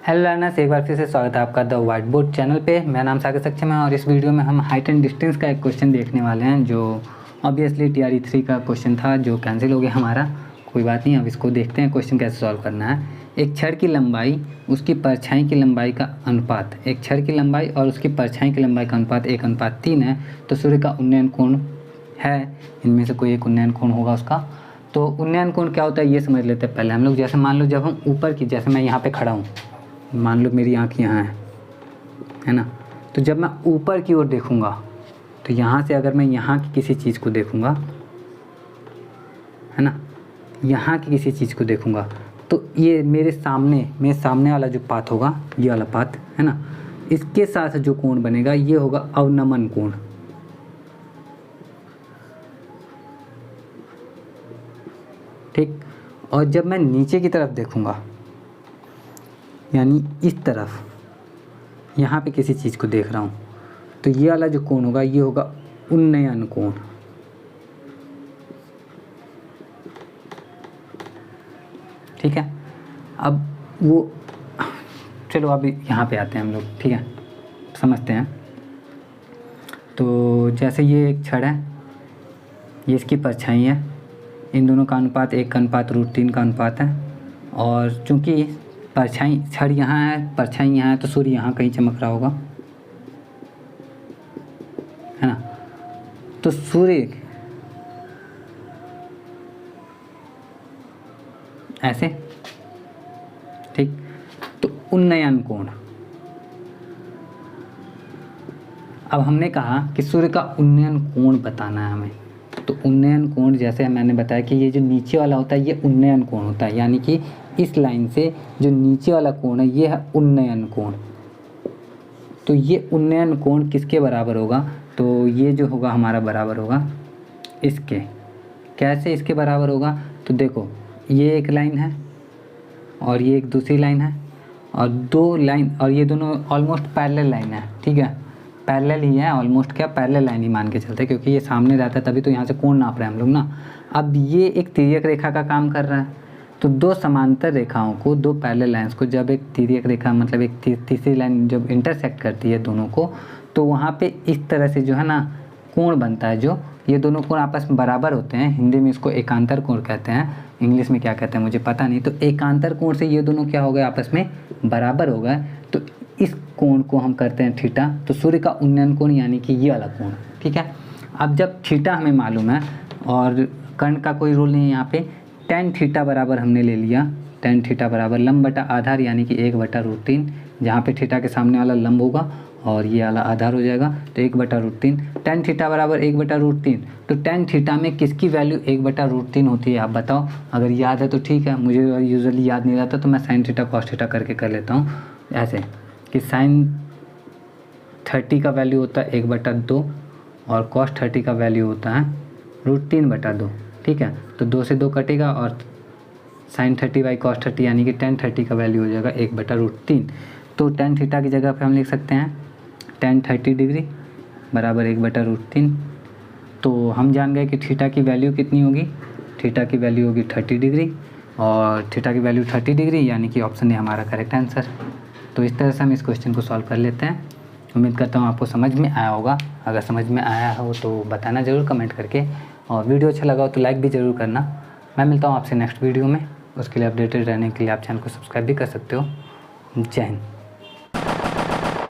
Hello learners, एक बार फिर से स्वागत है आपका द व्हाइट बोर्ड चैनल पे। मेरा नाम सागर सक्षम है और इस वीडियो में हम हाइट एंड डिस्टेंस का एक क्वेश्चन देखने वाले हैं जो ऑब्वियसली TRE 3 का क्वेश्चन था जो कैंसिल हो गया हमारा। कोई बात नहीं, अब इसको देखते हैं क्वेश्चन कैसे सॉल्व करना है। एक छड़ की लंबाई उसकी परछाई की लंबाई का अनुपात, एक छड़ की लंबाई और उसकी परछाई की लंबाई का अनुपात 1:3 है। तो सूर्य का उन्नयन कोण है, इनमें से कोई एक उन्नयन कोण होगा उसका। तो उन्नयन कोण क्या होता है ये समझ लेते हैं पहले हम लोग। जैसे मान लो जब हम ऊपर की, जैसे मैं यहाँ पे खड़ा हूँ, मान लो मेरी आँख यहाँ है ना, तो जब मैं ऊपर की ओर देखूँगा तो यहाँ से अगर मैं यहाँ की किसी चीज़ को देखूँगा, है ना, यहाँ की किसी चीज़ को देखूँगा तो ये मेरे सामने वाला जो पाथ होगा, ये वाला पाथ है ना, इसके साथ जो कोण बनेगा ये होगा अवनमन कोण। ठीक। और जब मैं नीचे की तरफ देखूँगा, यानी इस तरफ, यहाँ पे किसी चीज़ को देख रहा हूँ, तो ये वाला जो कोण होगा ये होगा उन्नयन कोण। ठीक है। अब वो चलो अभी यहाँ पे आते हैं हम लोग, ठीक है, समझते हैं। तो जैसे ये एक छड़ है, ये इसकी परछाई है, इन दोनों का अनुपात 1:√3 का अनुपात है। और चूँकि परछाई, छड़ यहाँ है, परछाई यहाँ है, तो सूर्य यहाँ कहीं चमक रहा होगा, है ना। तो सूर्य ऐसे, ठीक। तो उन्नयन कोण, अब हमने कहा कि सूर्य का उन्नयन कोण बताना है हमें। तो उन्नयन कोण, जैसे मैंने बताया कि ये जो नीचे वाला होता है ये उन्नयन कोण होता है, यानी कि इस लाइन से जो नीचे वाला कोण है ये है उन्नयन कोण। तो ये उन्नयन कोण किसके बराबर होगा? तो ये जो होगा हमारा बराबर होगा इसके। कैसे इसके बराबर होगा? तो देखो, ये एक लाइन है और ये एक दूसरी लाइन है, और दो लाइन, और ये दोनों ऑलमोस्ट पैरेलल लाइन है। ठीक है, पैरेलल ही है, ऑलमोस्ट क्या पैरेलल लाइन ही मान के चलते हैं, क्योंकि ये सामने रहता है तभी तो यहाँ से कोण नाप रहे हैं हम लोग ना। अब ये एक तिर्यक रेखा का काम कर रहा है, तो दो समांतर रेखाओं को, दो पैरेलल लाइंस को जब एक तिर्यक रेखा, मतलब एक तीसरी लाइन जब इंटरसेक्ट करती है दोनों को, तो वहाँ पे इस तरह से जो है ना कोण बनता है। जो ये दोनों कोण आपस में बराबर होते हैं, हिंदी में इसको एकांतर कोण कहते हैं, इंग्लिश में क्या कहते हैं मुझे पता नहीं। तो एकांतर कोण से ये दोनों क्या हो गए, आपस में बराबर हो गए, तो इस कोण को हम करते हैं थीटा। तो सूर्य का उन्नयन कोण यानी कि ये वाला कोण। ठीक है। अब जब थीटा हमें मालूम है और कर्ण का कोई रोल नहीं है यहाँ पे, tan थीटा बराबर हमने ले लिया, tan थीटा बराबर लंब बटा आधार यानी कि 1/√3, जहाँ पे थीटा के सामने वाला लंब होगा और ये वाला आधार हो जाएगा, तो 1/√3। tan थीटा बराबर 1/√3। तो tan थीटा में किसकी वैल्यू 1/√3 होती है आप बताओ? अगर याद है तो ठीक है, मुझे यूजुअली याद नहीं रहता तो मैं sin थीटा cos थीटा करके कर लेता हूँ ऐसे कि sin 30 का वैल्यू होता है 1/2 और cos 30 का वैल्यू होता है √3/2। ठीक है, तो 2 से 2 कटेगा और sin 30/cos 30 यानी कि tan 30 का वैल्यू हो जाएगा 1/√3। तो tan थीटा की जगह पे हम लिख सकते हैं tan 30 डिग्री बराबर 1/√3। तो हम जान गए कि थीटा की वैल्यू कितनी होगी, थीटा की वैल्यू होगी 30 डिग्री, और थीटा की वैल्यू 30 डिग्री यानी कि ऑप्शन है हमारा करेक्ट आंसर। तो इस तरह से हम इस क्वेश्चन को सॉल्व कर लेते हैं। उम्मीद करता हूँ आपको समझ में आया होगा। अगर समझ में आया हो तो बताना ज़रूर कमेंट करके, और वीडियो अच्छा लगा हो तो लाइक भी ज़रूर करना। मैं मिलता हूँ आपसे नेक्स्ट वीडियो में, उसके लिए अपडेटेड रहने के लिए आप चैनल को सब्सक्राइब भी कर सकते हो। जय हिंद।